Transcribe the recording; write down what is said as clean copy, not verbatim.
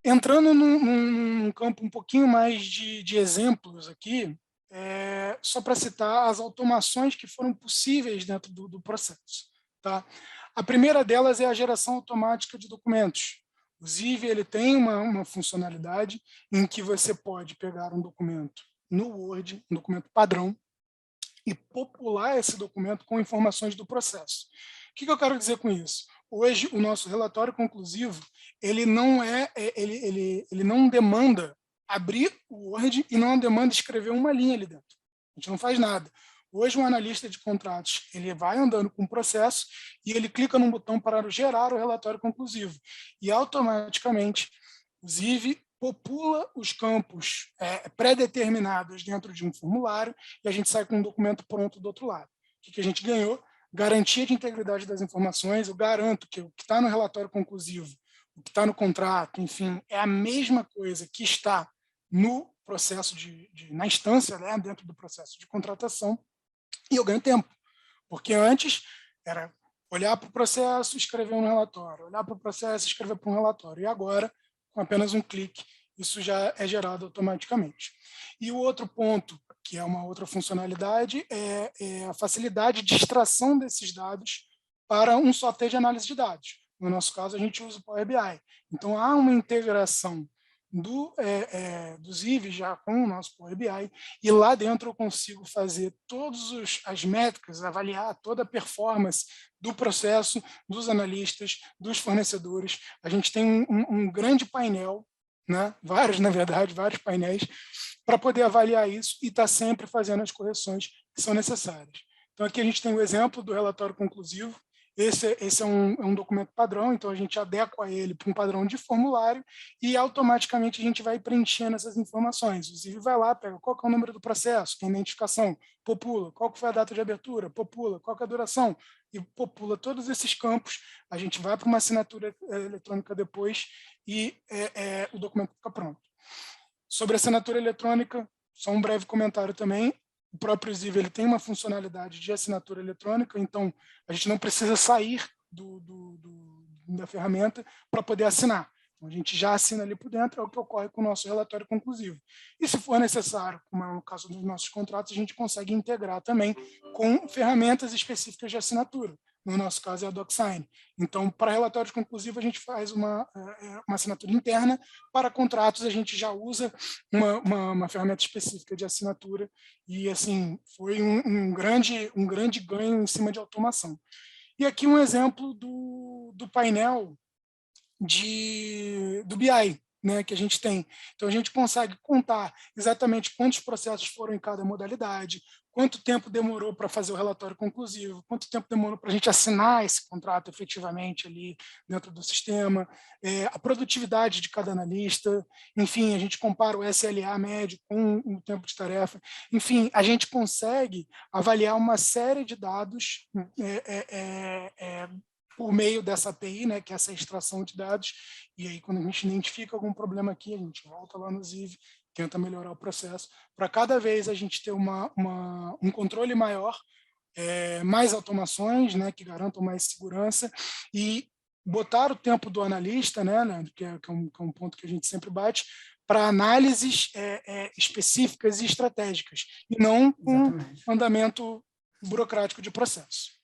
Entrando num campo um pouquinho mais de exemplos aqui, só para citar as automações que foram possíveis dentro do processo. Tá? A primeira delas é a geração automática de documentos. O Ziv ele tem uma funcionalidade em que você pode pegar um documento no Word, um documento padrão, e popular esse documento com informações do processo. O que eu quero dizer com isso? Hoje, o nosso relatório conclusivo, ele não demanda abrir o Word e não demanda escrever uma linha ali dentro. A gente não faz nada. Hoje, um analista de contratos, ele vai andando com o processo e ele clica num botão para gerar o relatório conclusivo. E, automaticamente, o Ziv popula os campos pré-determinados dentro de um formulário e a gente sai com um documento pronto do outro lado. O que a gente ganhou? Garantia de integridade das informações. Eu garanto que o que está no relatório conclusivo, o que está no contrato, enfim, é a mesma coisa que está no processo na instância, né, dentro do processo de contratação, e eu ganho tempo, porque antes era olhar para o processo, escrever um relatório, olhar para o processo, escrever para um relatório, e agora, com apenas um clique, isso já é gerado automaticamente. E o outro ponto, que é uma outra funcionalidade, é a facilidade de extração desses dados para um software de análise de dados. No nosso caso, a gente usa o Power BI. Então, há uma integração do Ziv já com o nosso Power BI, e lá dentro eu consigo fazer todas as métricas, avaliar toda a performance do processo, dos analistas, dos fornecedores. A gente tem um grande painel, né? Vários, na verdade, vários painéis, para poder avaliar isso e estar sempre fazendo as correções que são necessárias. Então, aqui a gente tem o exemplo do relatório conclusivo. Esse é um documento padrão, então a gente adequa ele para um padrão de formulário e automaticamente a gente vai preenchendo essas informações. O Ziv vai lá, pega qual que é o número do processo, que é a identificação, popula, qual que foi a data de abertura, popula, qual que é a duração, e popula todos esses campos. A gente vai para uma assinatura eletrônica depois e o documento fica pronto. Sobre a assinatura eletrônica, só um breve comentário também. O próprio Ziv ele tem uma funcionalidade de assinatura eletrônica, então a gente não precisa sair da ferramenta para poder assinar. Então, a gente já assina ali por dentro, é o que ocorre com o nosso relatório conclusivo. E se for necessário, como é no caso dos nossos contratos, a gente consegue integrar também com ferramentas específicas de assinatura. No nosso caso é a DocSign. Então, para relatórios conclusivos, a gente faz uma assinatura interna. Para contratos, a gente já usa uma ferramenta específica de assinatura. E, assim, foi um grande ganho em cima de automação. E aqui um exemplo do painel do BI, né, que a gente tem. Então, a gente consegue contar exatamente quantos processos foram em cada modalidade, quanto tempo demorou para fazer o relatório conclusivo, quanto tempo demorou para a gente assinar esse contrato efetivamente ali dentro do sistema, a produtividade de cada analista, enfim, a gente compara o SLA médio com o tempo de tarefa, enfim, a gente consegue avaliar uma série de dados por meio dessa API, né, que é essa extração de dados, e aí quando a gente identifica algum problema aqui, a gente volta lá no Ziv, tenta melhorar o processo, para cada vez a gente ter um controle maior, mais automações, né, que garantam mais segurança, e botar o tempo do analista, né, Leandro, que é um ponto que a gente sempre bate, para análises específicas e estratégicas, e não um andamento burocrático de processo.